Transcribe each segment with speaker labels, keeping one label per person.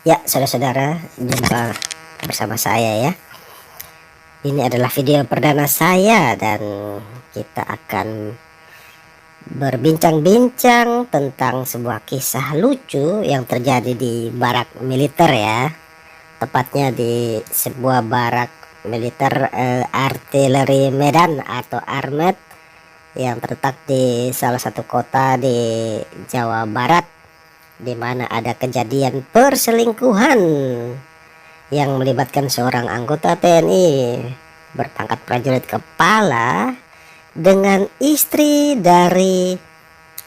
Speaker 1: Ya, saudara-saudara, jumpa bersama saya ya. Ini adalah video perdana saya dan kita akan berbincang-bincang tentang sebuah kisah lucu yang terjadi di barak militer ya. Tepatnya di sebuah barak militer artileri Medan atau Armet yang terletak di salah satu kota di Jawa Barat, di mana ada kejadian perselingkuhan yang melibatkan seorang anggota TNI berpangkat prajurit kepala dengan istri dari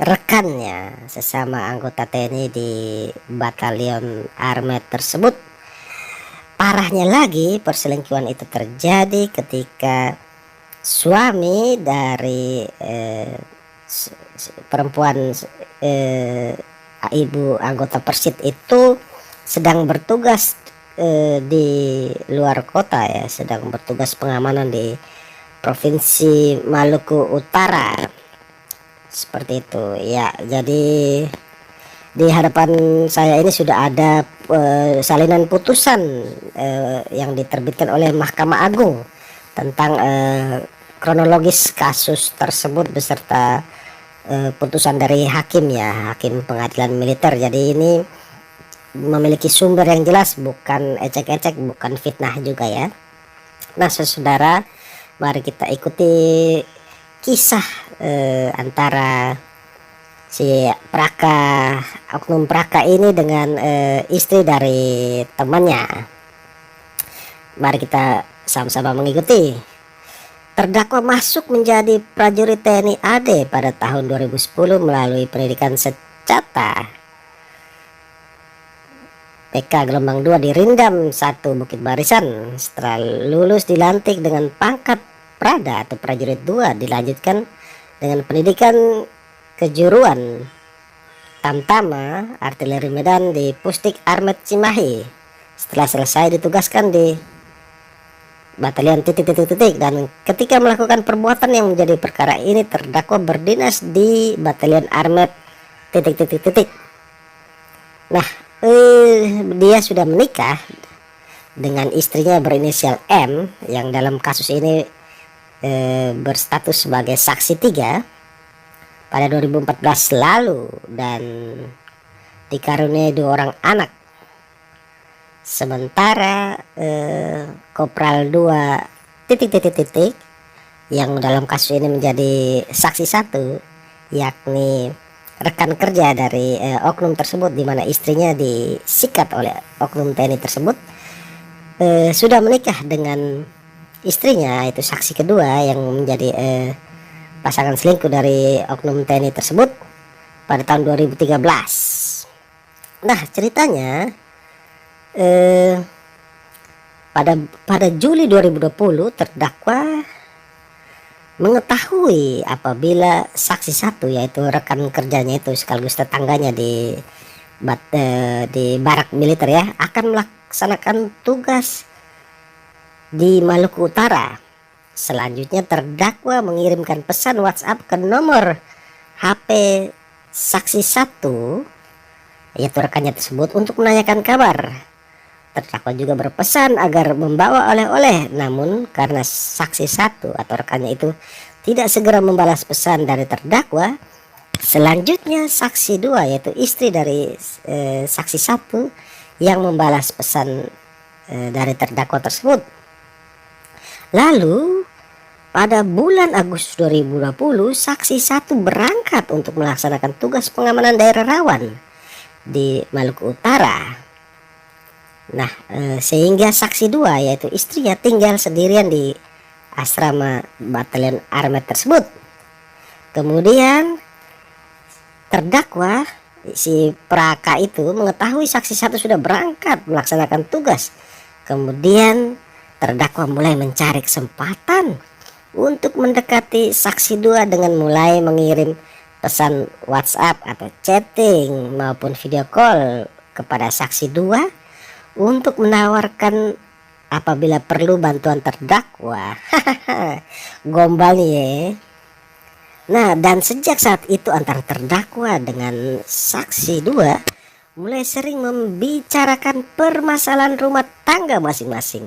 Speaker 1: rekannya sesama anggota TNI di batalion Armet tersebut. Parahnya lagi, perselingkuhan itu terjadi ketika suami dari perempuan ibu anggota Persit itu sedang bertugas di luar kota ya, sedang bertugas pengamanan di Provinsi Maluku Utara. Seperti itu ya. Jadi di hadapan saya ini sudah ada salinan putusan yang diterbitkan oleh Mahkamah Agung tentang kronologis kasus tersebut beserta putusan dari hakim ya, hakim pengadilan militer. Jadi ini memiliki sumber yang jelas, bukan ecek-ecek, bukan fitnah juga ya. Nah saudara, mari kita ikuti kisah antara si oknum Praka ini dengan istri dari temannya. Mari kita sama-sama mengikuti. Terdakwa masuk menjadi prajurit TNI AD pada tahun 2010 melalui pendidikan secata PK Gelombang 2 di Rindam 1 Bukit Barisan. Setelah lulus dilantik dengan pangkat Prada atau prajurit 2, dilanjutkan dengan pendidikan kejuruan Tamtama Artileri Medan di Pusdik Armet Cimahi. Setelah selesai ditugaskan di batalion titik-titik, dan ketika melakukan perbuatan yang menjadi perkara ini terdakwa berdinas di batalion Armet titik-titik. Nah, dia sudah menikah dengan istrinya berinisial M yang dalam kasus ini berstatus sebagai saksi 3 pada 2014 lalu dan dikaruniai 2 orang anak. Sementara Kopral 2 titik yang dalam kasus ini menjadi saksi 1, yakni rekan kerja dari oknum tersebut, di mana istrinya disikat oleh oknum TNI tersebut, sudah menikah dengan istrinya, itu saksi kedua yang menjadi pasangan selingkuh dari oknum TNI tersebut pada tahun 2013. Nah ceritanya pada Juli 2020 terdakwa mengetahui apabila saksi 1, yaitu rekan kerjanya itu sekaligus tetangganya di barak militer ya, akan melaksanakan tugas di Maluku Utara. Selanjutnya terdakwa mengirimkan pesan WhatsApp ke nomor HP saksi 1, yaitu rekannya tersebut, untuk menanyakan kabar. Terdakwa juga berpesan agar membawa oleh-oleh, namun karena saksi 1 atau rekannya itu tidak segera membalas pesan dari terdakwa, selanjutnya saksi 2, yaitu istri dari saksi 1, yang membalas pesan dari terdakwa tersebut. Lalu pada bulan Agustus 2020 saksi 1 berangkat untuk melaksanakan tugas pengamanan daerah rawan di Maluku Utara. Nah sehingga saksi 2, yaitu istrinya, tinggal sendirian di asrama batalion Armet tersebut. Kemudian terdakwa si Praka itu mengetahui saksi 1 sudah berangkat melaksanakan tugas. Kemudian terdakwa mulai mencari kesempatan untuk mendekati saksi 2 dengan mulai mengirim pesan WhatsApp atau chatting maupun video call kepada saksi 2 untuk menawarkan apabila perlu bantuan terdakwa. Gombal nih ya. Nah dan sejak saat itu antara terdakwa dengan saksi 2 mulai sering membicarakan permasalahan rumah tangga masing-masing.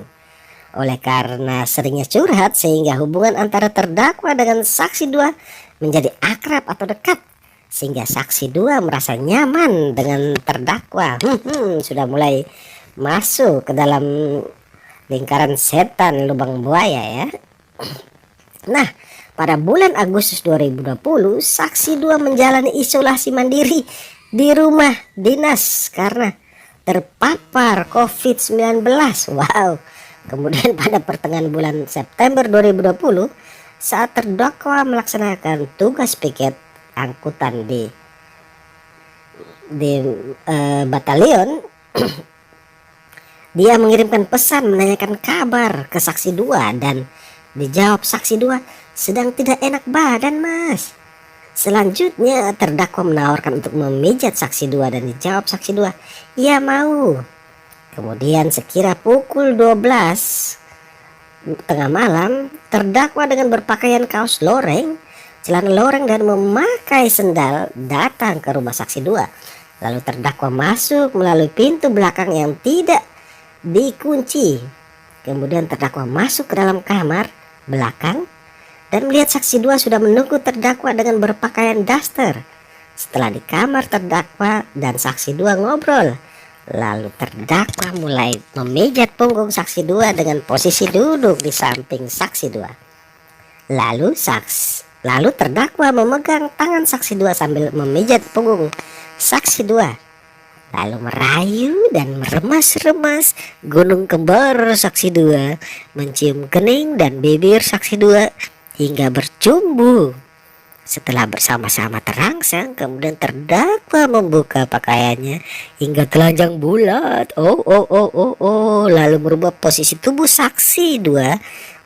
Speaker 1: Oleh karena seringnya curhat sehingga hubungan antara terdakwa dengan saksi dua menjadi akrab atau dekat, sehingga saksi dua merasa nyaman dengan terdakwa. Sudah mulai masuk ke dalam lingkaran setan lubang buaya ya. Nah, pada bulan Agustus 2020, saksi dua menjalani isolasi mandiri di rumah dinas karena terpapar COVID-19. Wow. Kemudian pada pertengahan bulan September 2020, saat terdakwa melaksanakan tugas piket angkutan di batalion, dia mengirimkan pesan menanyakan kabar ke saksi dua dan dijawab saksi dua, sedang tidak enak badan mas. Selanjutnya terdakwa menawarkan untuk memijat saksi dua dan dijawab saksi dua, iya mau. Kemudian sekira pukul 12 tengah malam, terdakwa dengan berpakaian kaos loreng, celana loreng dan memakai sendal datang ke rumah saksi dua. Lalu terdakwa masuk melalui pintu belakang yang tidak dikunci. Kemudian terdakwa masuk ke dalam kamar belakang dan melihat saksi dua sudah menunggu terdakwa dengan berpakaian daster. Setelah di kamar, terdakwa dan saksi dua ngobrol. Lalu terdakwa mulai memijat punggung saksi dua dengan posisi duduk di samping saksi dua. Lalu terdakwa memegang tangan saksi dua sambil memijat punggung saksi dua. Lalu merayu dan meremas-remas gunung kembar saksi dua, mencium kening dan bibir saksi dua hingga bercumbu. Setelah bersama-sama terangsang, kemudian terdakwa membuka pakaiannya hingga telanjang bulat. Lalu merubah posisi tubuh saksi dua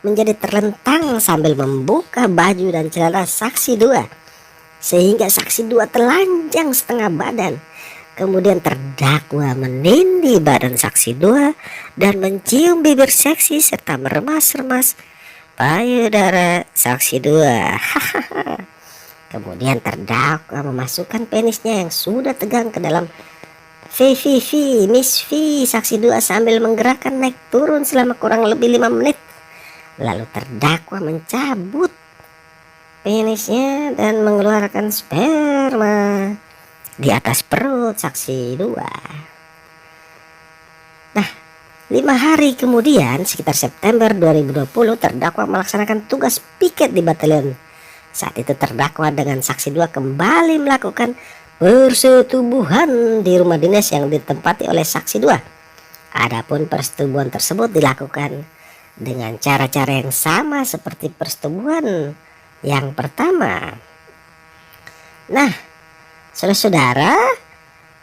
Speaker 1: menjadi terlentang sambil membuka baju dan celana saksi dua, sehingga saksi dua telanjang setengah badan. Kemudian terdakwa menindih badan saksi dua dan mencium bibir seksi serta meremas-remas payudara saksi dua. Kemudian terdakwa memasukkan penisnya yang sudah tegang ke dalam Miss V saksi dua sambil menggerakkan naik turun selama kurang lebih 5 menit. Lalu terdakwa mencabut penisnya dan mengeluarkan sperma di atas perut saksi dua. Nah, 5 hari kemudian sekitar September 2020, terdakwa melaksanakan tugas piket di batalion. Saat itu terdakwa dengan saksi dua kembali melakukan persetubuhan di rumah dinas yang ditempati oleh saksi dua. Adapun persetubuhan tersebut dilakukan dengan cara-cara yang sama seperti persetubuhan yang pertama. Nah, saudara-saudara,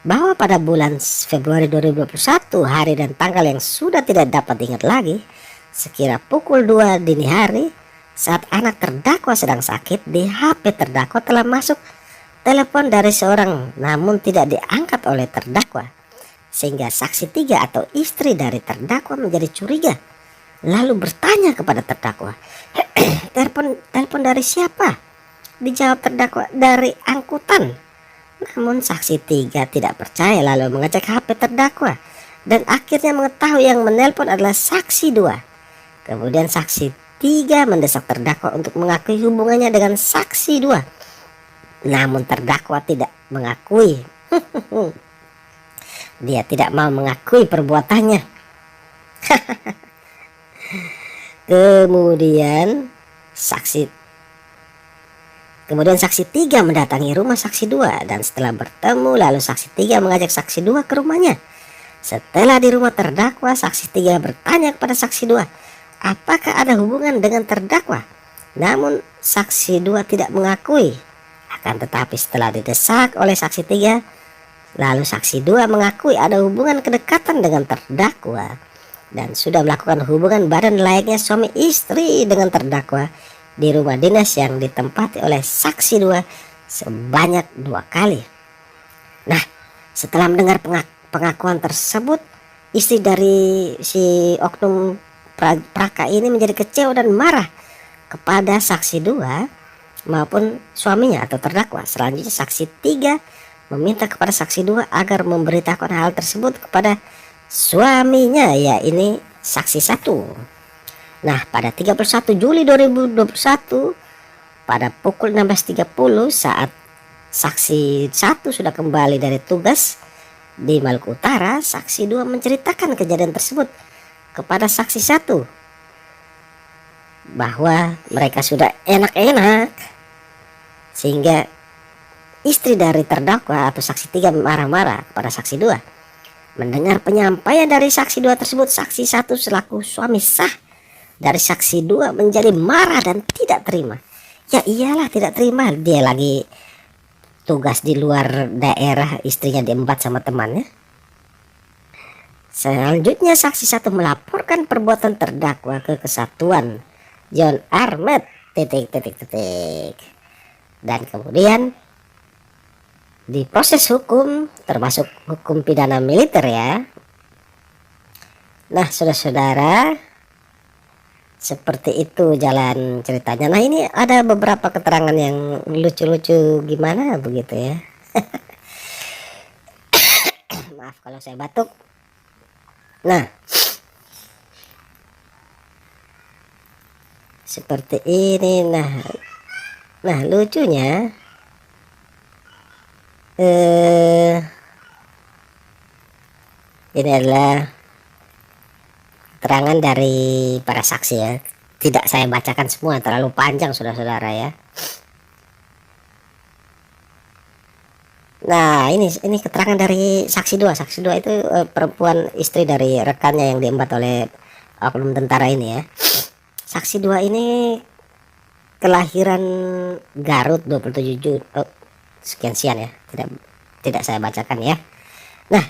Speaker 1: bahwa pada bulan Februari 2021, hari dan tanggal yang sudah tidak dapat diingat lagi, sekira pukul 2 dini hari, saat anak terdakwa sedang sakit, di HP terdakwa telah masuk telepon dari seorang namun tidak diangkat oleh terdakwa, sehingga saksi 3 atau istri dari terdakwa menjadi curiga, lalu bertanya kepada terdakwa, telepon dari siapa? Dijawab terdakwa, dari angkutan. Namun saksi 3 tidak percaya, lalu mengecek HP terdakwa dan akhirnya mengetahui yang menelpon adalah saksi 2. Kemudian saksi 3 mendesak terdakwa untuk mengakui hubungannya dengan saksi 2. Namun terdakwa tidak mengakui. Dia tidak mau mengakui perbuatannya. Kemudian saksi 3 mendatangi rumah saksi 2 dan setelah bertemu, lalu saksi 3 mengajak saksi 2 ke rumahnya. Setelah di rumah terdakwa, saksi 3 bertanya kepada saksi 2, apakah ada hubungan dengan terdakwa? Namun saksi 2 tidak mengakui. Akan tetapi setelah didesak oleh saksi 3, lalu saksi 2 mengakui ada hubungan kedekatan dengan terdakwa dan sudah melakukan hubungan badan layaknya suami istri dengan terdakwa di rumah dinas yang ditempati oleh saksi 2 sebanyak 2 kali. Nah, setelah mendengar pengakuan tersebut, istri dari si oknum Praka ini menjadi kecewa dan marah kepada saksi 2 maupun suaminya atau terdakwa. Selanjutnya saksi 3 meminta kepada saksi 2 agar memberitahukan hal tersebut kepada suaminya, ya ini saksi 1. Nah, pada 31 Juli 2021 pada pukul 16.30 saat saksi 1 sudah kembali dari tugas di Maluku Utara, saksi 2 menceritakan kejadian tersebut kepada saksi 1 bahwa mereka sudah enak-enak, sehingga istri dari terdakwa atau saksi 3 marah-marah kepada saksi 2. Mendengar penyampaian dari saksi 2 tersebut, saksi 1 selaku suami sah dari saksi 2 menjadi marah dan tidak terima. Ya iyalah tidak terima, dia lagi tugas di luar daerah, istrinya diembat sama temannya. Selanjutnya saksi 1 melaporkan perbuatan terdakwa ke Kesatuan John Armet ... Dan kemudian diproses hukum, termasuk hukum pidana militer ya. Nah saudara-saudara, seperti itu jalan ceritanya. Nah ini ada beberapa keterangan yang lucu-lucu gimana begitu ya. Maaf kalau saya batuk. Nah seperti ini. Nah lucunya ini adalah keterangan dari para saksi ya. Tidak saya bacakan semua, terlalu panjang saudara-saudara ya. Nah ini keterangan dari saksi 2. Saksi 2 itu perempuan, istri dari rekannya yang diembat oleh oknum tentara ini ya. Saksi 2 ini kelahiran Garut 27 Juni sekian ya. Tidak saya bacakan ya. Nah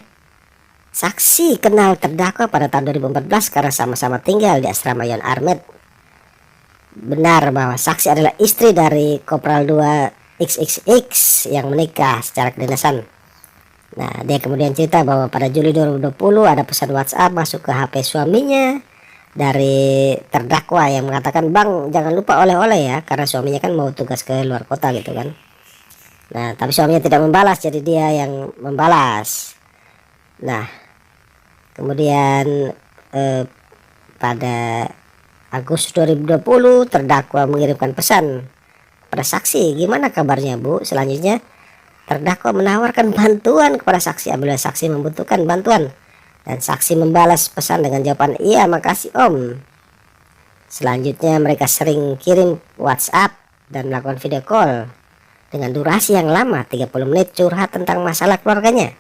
Speaker 1: saksi kenal terdakwa pada tahun 2014 karena sama-sama tinggal di asrama John Armet. Benar bahwa saksi adalah istri dari Kopral 2 XXX yang menikah secara kedinasan. Nah dia kemudian cerita bahwa pada Juli 2020 ada pesan WhatsApp masuk ke HP suaminya dari terdakwa yang mengatakan, "Bang jangan lupa oleh-oleh ya," karena suaminya kan mau tugas ke luar kota gitu kan. Nah tapi suaminya tidak membalas, jadi dia yang membalas. Nah kemudian pada Agustus 2020 terdakwa mengirimkan pesan pada saksi, "Gimana kabarnya Bu?" Selanjutnya terdakwa menawarkan bantuan kepada saksi apabila saksi membutuhkan bantuan, dan saksi membalas pesan dengan jawaban, "Iya makasih Om." Selanjutnya mereka sering kirim WhatsApp dan melakukan video call dengan durasi yang lama 30 menit curhat tentang masalah keluarganya.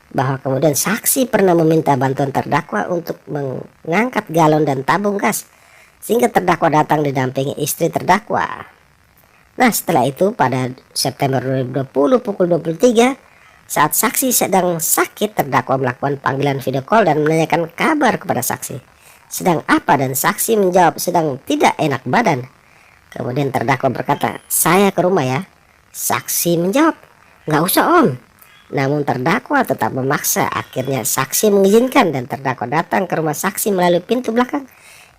Speaker 1: Bahwa kemudian saksi pernah meminta bantuan terdakwa untuk mengangkat galon dan tabung gas, sehingga terdakwa datang didampingi istri terdakwa. Nah setelah itu pada September 2020 pukul 23 saat saksi sedang sakit, terdakwa melakukan panggilan video call dan menanyakan kabar kepada saksi. Sedang apa? Dan saksi menjawab sedang tidak enak badan. Kemudian terdakwa berkata, "Saya ke rumah ya." Saksi menjawab, "Nggak usah Om." Namun terdakwa tetap memaksa. Akhirnya saksi mengizinkan dan terdakwa datang ke rumah saksi melalui pintu belakang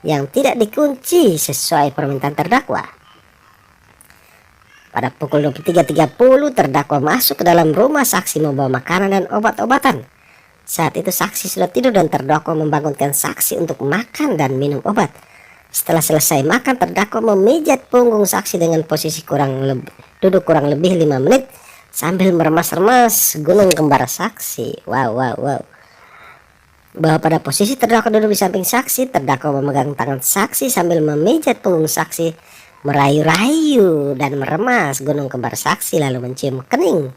Speaker 1: yang tidak dikunci sesuai permintaan terdakwa. Pada pukul 23.30 terdakwa masuk ke dalam rumah saksi membawa makanan dan obat-obatan. Saat itu saksi sudah tidur dan terdakwa membangunkan saksi untuk makan dan minum obat. Setelah selesai makan, terdakwa memijat punggung saksi dengan posisi duduk kurang lebih 5 menit sambil meremas-remas gunung kembar saksi. Wow. Bahwa pada posisi terdakwa duduk di samping saksi, terdakwa memegang tangan saksi sambil memijat punggung saksi, merayu-rayu dan meremas gunung kembar saksi, lalu mencium kening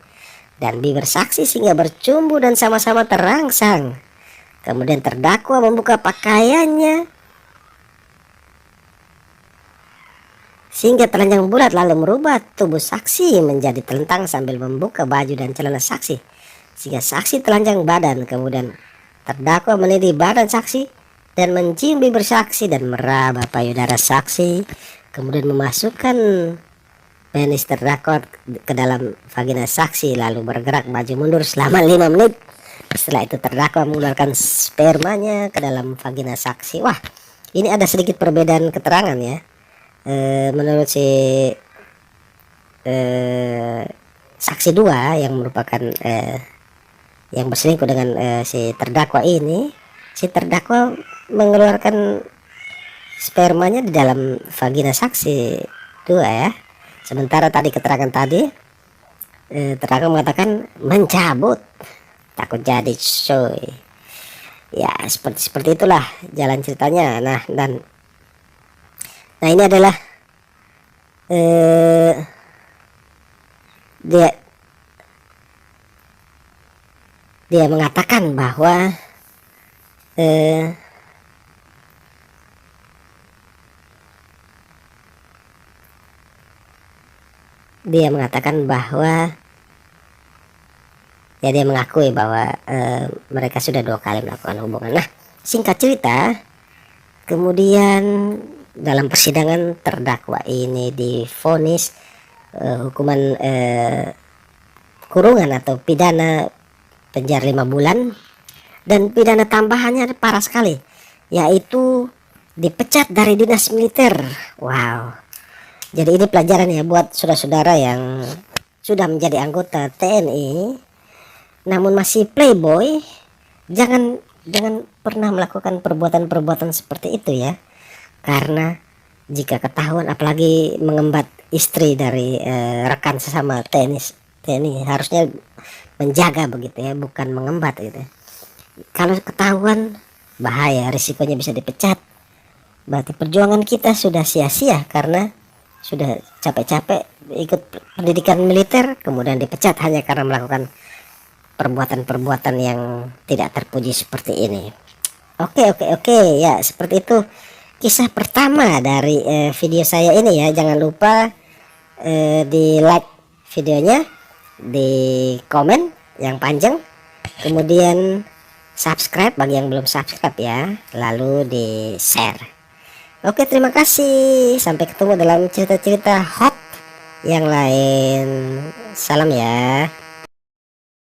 Speaker 1: dan bibir saksi sehingga bercumbu dan sama-sama terangsang. Kemudian terdakwa membuka pakaiannya sehingga telanjang bulat, lalu merubah tubuh saksi menjadi telentang sambil membuka baju dan celana saksi sehingga saksi telanjang badan. Kemudian terdakwa menindih badan saksi dan mencium bibir saksi dan meraba payudara saksi, kemudian memasukkan penis terdakwa ke dalam vagina saksi lalu bergerak maju mundur selama 5 menit. Setelah itu terdakwa mengeluarkan spermanya ke dalam vagina saksi. Wah, ini ada sedikit perbedaan keterangan ya. Menurut si saksi dua yang merupakan yang berselingkuh dengan si terdakwa ini. Si terdakwa mengeluarkan spermanya di dalam vagina saksi dua ya. Sementara tadi keterangan tadi terdakwa mengatakan mencabut, takut jadi coy. Ya seperti itulah jalan ceritanya. Nah ini adalah dia mengatakan bahwa dia mengakui bahwa mereka sudah 2 kali melakukan hubungan. Nah, singkat cerita, kemudian dalam persidangan terdakwa ini divonis hukuman kurungan atau pidana penjara 5 bulan, dan pidana tambahannya parah sekali, yaitu dipecat dari dinas militer. Wow. Jadi ini pelajaran ya buat saudara-saudara yang sudah menjadi anggota TNI namun masih playboy. Jangan pernah melakukan perbuatan-perbuatan seperti itu ya. Karena jika ketahuan, apalagi mengembat istri dari rekan sesama TNI harusnya menjaga begitu ya, bukan mengembat gitu. Kalau ketahuan bahaya, risikonya bisa dipecat. Berarti perjuangan kita sudah sia-sia karena sudah capek-capek ikut pendidikan militer kemudian dipecat hanya karena melakukan perbuatan-perbuatan yang tidak terpuji seperti ini. Oke ya, seperti itu kisah pertama dari video saya ini ya. Jangan lupa di like videonya, di komen yang panjang, kemudian subscribe bagi yang belum subscribe ya, lalu di share. Oke, terima kasih, sampai ketemu dalam cerita-cerita hot yang lain. Salam ya.